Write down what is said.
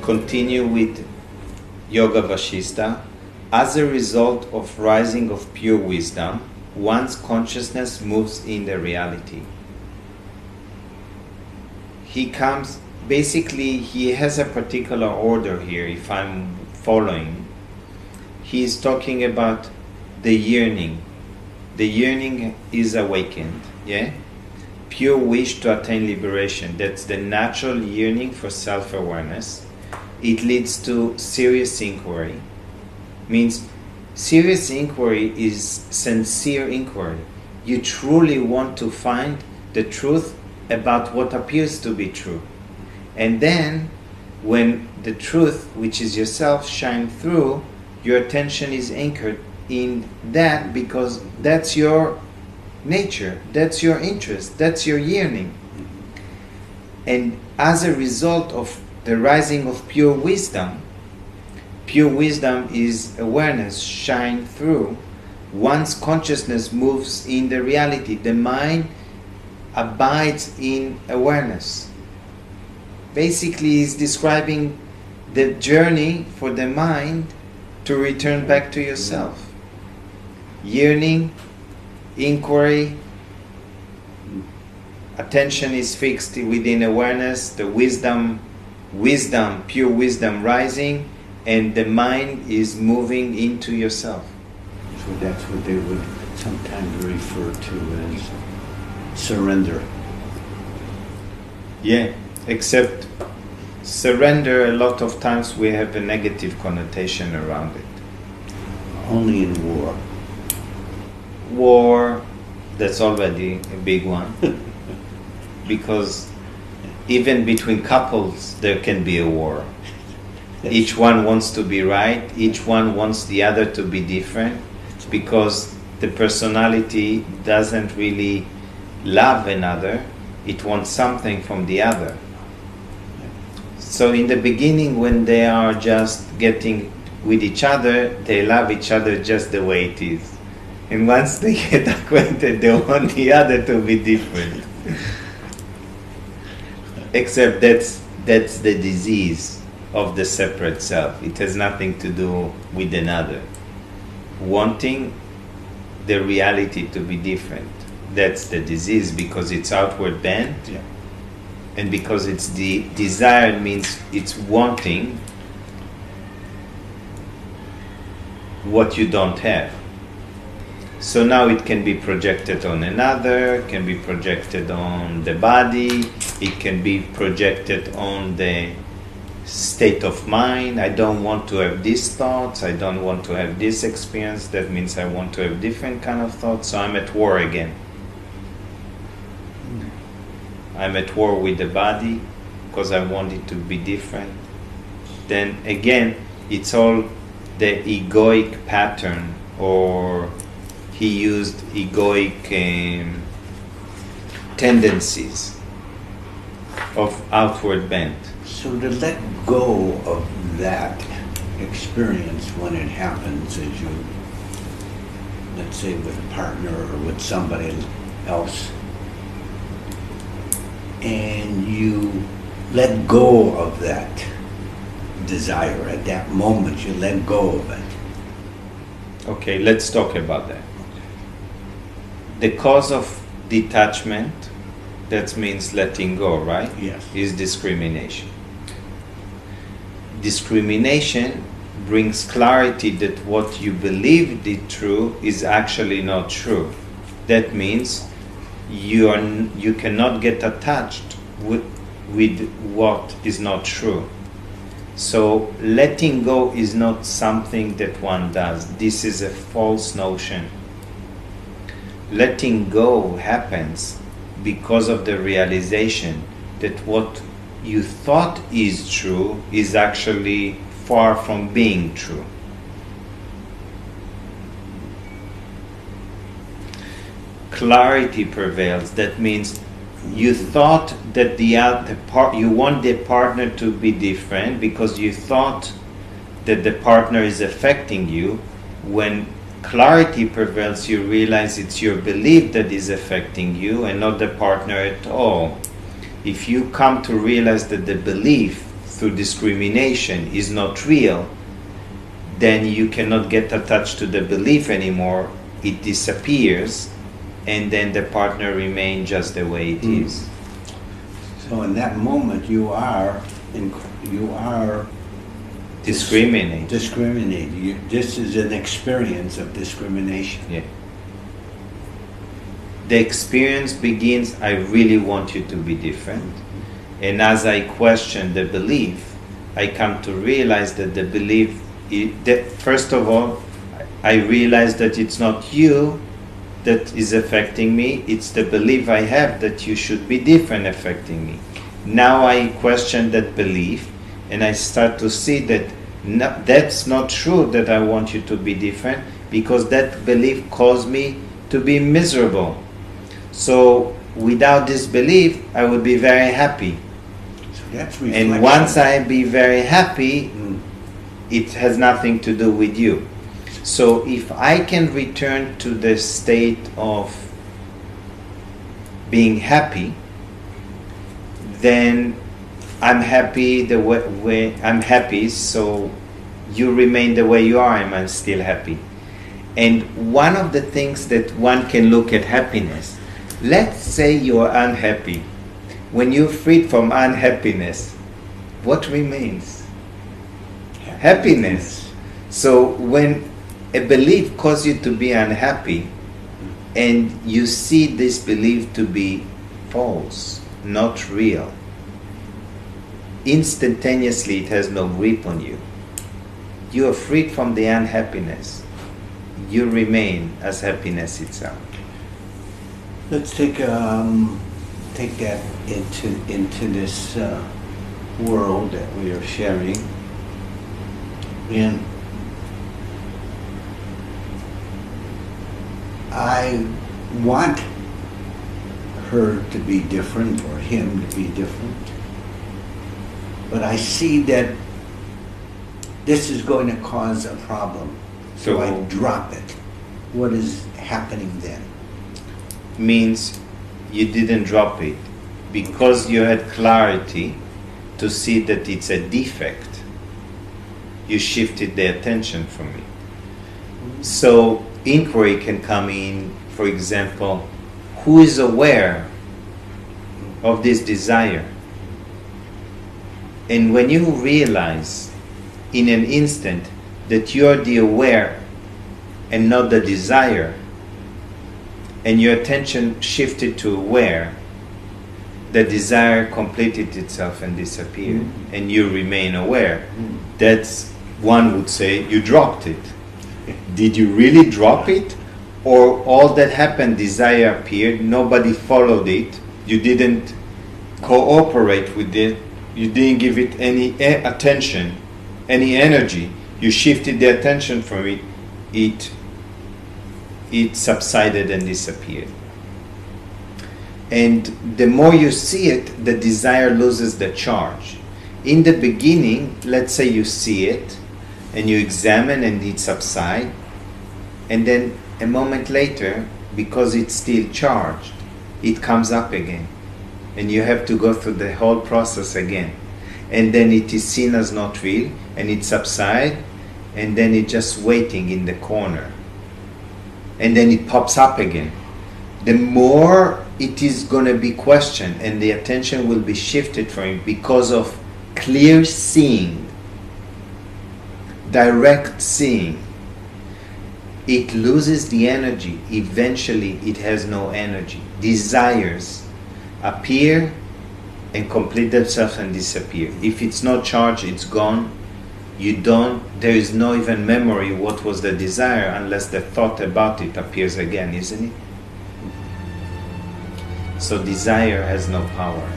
continue with Yoga Vashista. As a result of rising of pure wisdom, one's consciousness moves in the reality. He comes, basically, he has a particular order here, if I'm following. He is talking about the yearning. The yearning is awakened, yeah? Pure wish to attain liberation. That's the natural yearning for self-awareness. It leads to serious inquiry. Means serious inquiry is sincere inquiry. You truly want to find the truth about what appears to be true. And then, when the truth, which is yourself, shines through, your attention is anchored in that because that's your nature, that's your interest, that's your yearning. And as a result of the rising of pure wisdom is awareness, shine through. One's consciousness moves in the reality. The mind abides in awareness. Basically, he's describing the journey for the mind to return back to yourself. Yearning, inquiry, attention is fixed within awareness, the wisdom, pure wisdom rising, and the mind is moving into yourself. So that's what they would sometimes refer to as surrender. Yeah, except surrender, a lot of times we have a negative connotation around it. Only in war. War, that's already a big one. Because even between couples there can be a war. Each one wants to be right, each one wants the other to be different, because the personality doesn't really love another, it wants something from the other. So in the beginning, when they are just getting with each other, they love each other just the way it is. And once they get acquainted, they want the other to be different. Except that's the disease of the separate self. It has nothing to do with another. Wanting the reality to be different. That's the disease, because it's outward bent. Yeah. And because it's the desire, means it's wanting what you don't have. So now it can be projected on another, can be projected on the body, it can be projected on the state of mind. I don't want to have these thoughts, I don't want to have this experience, that means I want to have different kind of thoughts, so I'm at war again. I'm at war with the body because I want it to be different. Then again, it's all the egoic pattern, or he used egoic tendencies of outward bent. So to let go of that experience when it happens, as you, let's say with a partner or with somebody else, and you let go of that desire at that moment, you let go of it. Okay, let's talk about that. The cause of detachment, that means letting go, right? Yes. Is discrimination. Discrimination brings clarity that what you believed is true is actually not true. That means you cannot get attached with what is not true. So letting go is not something that one does. This is a false notion. Letting go happens because of the realization that what you thought is true is actually far from being true. Clarity prevails. That means you thought that you want the partner to be different because you thought that the partner is affecting you. When clarity prevails, you realize it's your belief that is affecting you and not the partner at all. If you come to realize that the beliefs through discrimination is not real, then you cannot get attached to the belief anymore. It disappears, and then the partner remains just the way it is. So in that moment, you are Discriminate. This is an experience of discrimination. Yeah. The experience begins, I really want you to be different. And as I question the belief, I come to realize that the belief, first of all, I realize that it's not you that is affecting me, it's the belief I have that you should be different affecting me. Now I question that belief, and I start to see that that's not true that I want you to be different, because that belief caused me to be miserable. So without this belief, I would be very happy. So that's reflection. And once I be very happy, it has nothing to do with you. So if I can return to the state of being happy, then I'm happy the way I'm happy, so you remain the way you are, and I'm still happy. And one of the things that one can look at happiness, let's say you're unhappy. When you're freed from unhappiness, what remains? Happiness. So when a belief causes you to be unhappy, and you see this belief to be false, not real, instantaneously it has no grip on you. You are freed from the unhappiness. You remain as happiness itself. Let's take that into this world that we are sharing. And I want her to be different or him to be different. But I see that this is going to cause a problem. So I drop it. What is happening then? Means you didn't drop it because you had clarity to see that it's a defect. You shifted the attention from it. So inquiry can come in, for example, who is aware of this desire? And when you realize in an instant that you're the aware and not the desire, and your attention shifted to aware, the desire completed itself and disappeared, and you remain aware. That's, one would say, you dropped it. Did you really drop it? Or all that happened, desire appeared, nobody followed it, you didn't cooperate with it, you didn't give it any attention, any energy, you shifted the attention from it, it subsided and disappeared. And the more you see it, the desire loses the charge. In the beginning, let's say you see it, and you examine and it subsides, and then a moment later, because it's still charged, it comes up again. And you have to go through the whole process again. And then it is seen as not real, and it subsides, and then it's just waiting in the corner. And then it pops up again. The more it is going to be questioned, and the attention will be shifted from it because of clear seeing, direct seeing. It loses the energy. Eventually, it has no energy. Desires appear and complete themselves and disappear. If it's not charged, it's gone. There is no even memory what was the desire unless the thought about it appears again, isn't it? So desire has no power.